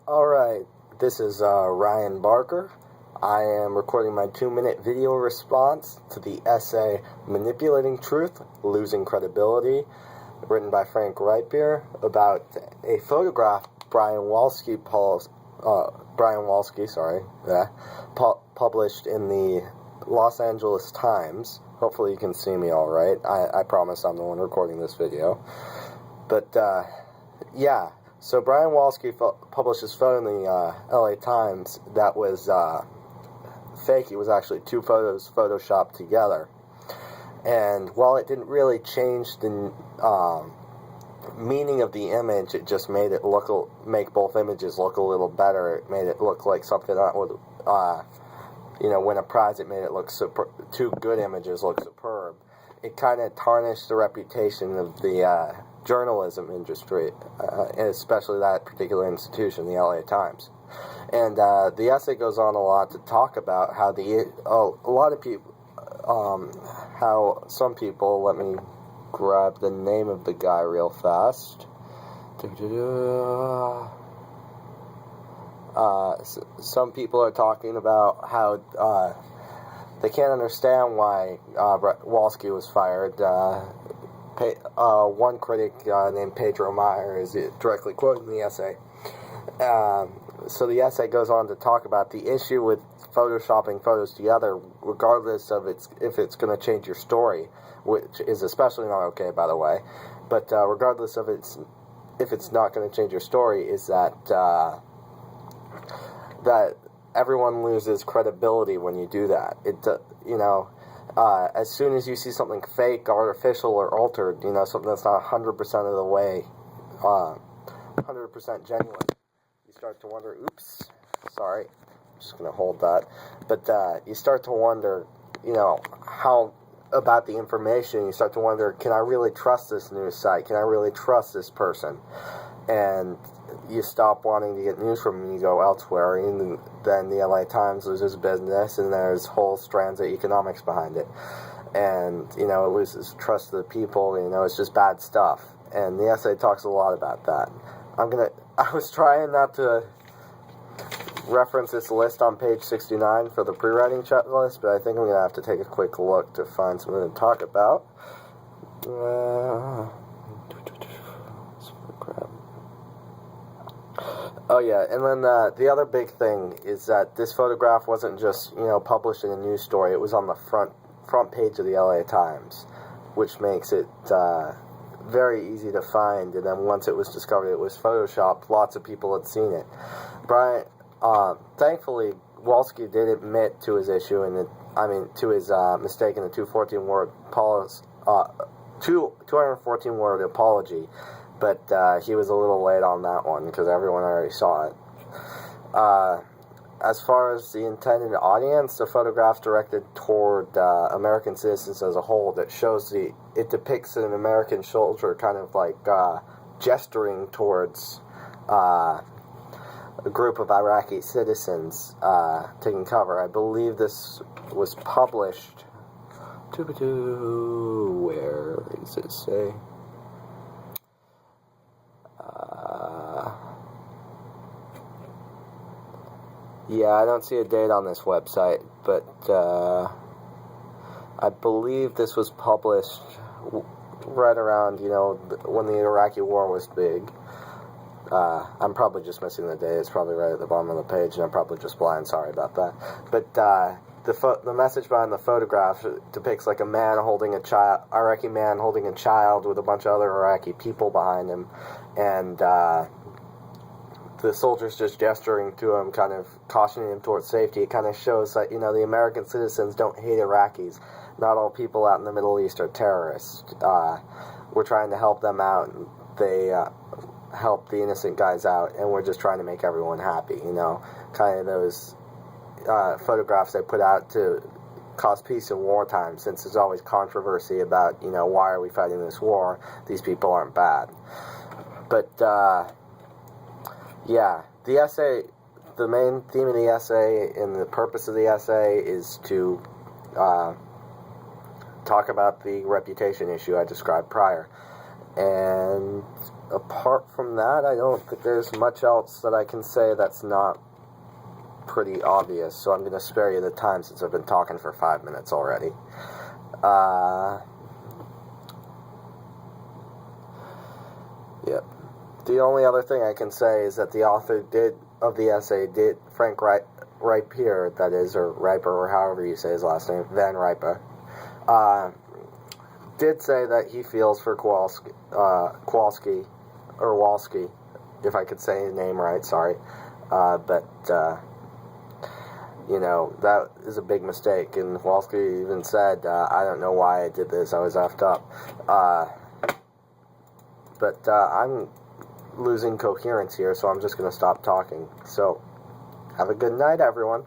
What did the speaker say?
Alright, this is Ryan Barker. I am recording my 2-minute video response to the essay Manipulating Truth, Losing Credibility, written by Frank Ripeer, about a photograph Brian Walsky published in the Los Angeles Times. Hopefully you can see me alright. I promise I'm the one recording this video. But, yeah. So Brian Walsky published his photo in the LA Times that was fake. It was actually two photos photoshopped together. And while it didn't really change the meaning of the image, it just made it make both images look a little better. It made it look like something that would, win a prize. It made it look two good images look superb. It kind of tarnished the reputation of the journalism industry, especially that particular institution, the LA Times. And the essay goes on a lot to talk about how how some people, let me grab the name of the guy real fast. Some people are talking about how they can't understand why Walsky was fired. One critic named Pedro Meyer is directly quoting the essay. So the essay goes on to talk about the issue with photoshopping photos together, regardless of if it's going to change your story, which is especially not okay, by the way. But regardless of if it's not going to change your story, is that that everyone loses credibility when you do that. As soon as you see something fake, artificial, or altered, something that's not 100% of the way, 100% genuine, you start to wonder, oops, sorry, I'm just going to hold that, but you start to wonder, how about the information. You start to wonder, can I really trust this news site? Can I really trust this person? And you stop wanting to get news from them, and you go elsewhere, and then the LA Times loses business, and there's whole strands of economics behind it. And, it loses trust of the people, it's just bad stuff. And the essay talks a lot about that. I was trying not to reference this list on page 69 for the pre-writing checklist, but I think I'm going to have to take a quick look to find something to talk about. Oh yeah, and then the other big thing is that this photograph wasn't just, published in a news story. It was on the front page of the LA Times, which makes it very easy to find. And then once it was discovered it was photoshopped, lots of people had seen it. Thankfully, Walsky did admit to his issue, to his mistake in the 214-word apology. But he was a little late on that one because everyone already saw it. As far as the intended audience, the photograph directed toward American citizens as a whole, that shows it depicts an American soldier kind of like gesturing towards a group of Iraqi citizens taking cover. I believe this was published. Where does it say? Yeah, I don't see a date on this website, but I believe this was published right around, when the Iraqi war was big. I'm probably just missing the date. It's probably right at the bottom of the page, and I'm probably just blind. Sorry about that. But the message behind the photograph depicts like a man holding a child, Iraqi man holding a child with a bunch of other Iraqi people behind him, and the soldiers just gesturing to him, kind of cautioning him towards safety. It kind of shows that, the American citizens don't hate Iraqis. Not all people out in the Middle East are terrorists. We're trying to help them out, and they help the innocent guys out, and we're just trying to make everyone happy, kind of those photographs they put out to cause peace in wartime, since there's always controversy about, why are we fighting this war? These people aren't bad. But, yeah, the essay, the main theme of the essay and the purpose of the essay is to talk about the reputation issue I described prior. And apart from that, I don't think there's much else that I can say that's not pretty obvious, so I'm going to spare you the time since I've been talking for 5 minutes already. Yep. The only other thing I can say is that the author of the essay, Frank Riper, that is, or Riper, or however you say his last name, Van Riper, did say that he feels for Kowalski, or Walski, if I could say his name right, sorry, but, you know, that is a big mistake, and Walski even said, I don't know why I did this, I was effed up, but I'm losing coherence here, so I'm just going to stop talking. So, have a good night, everyone.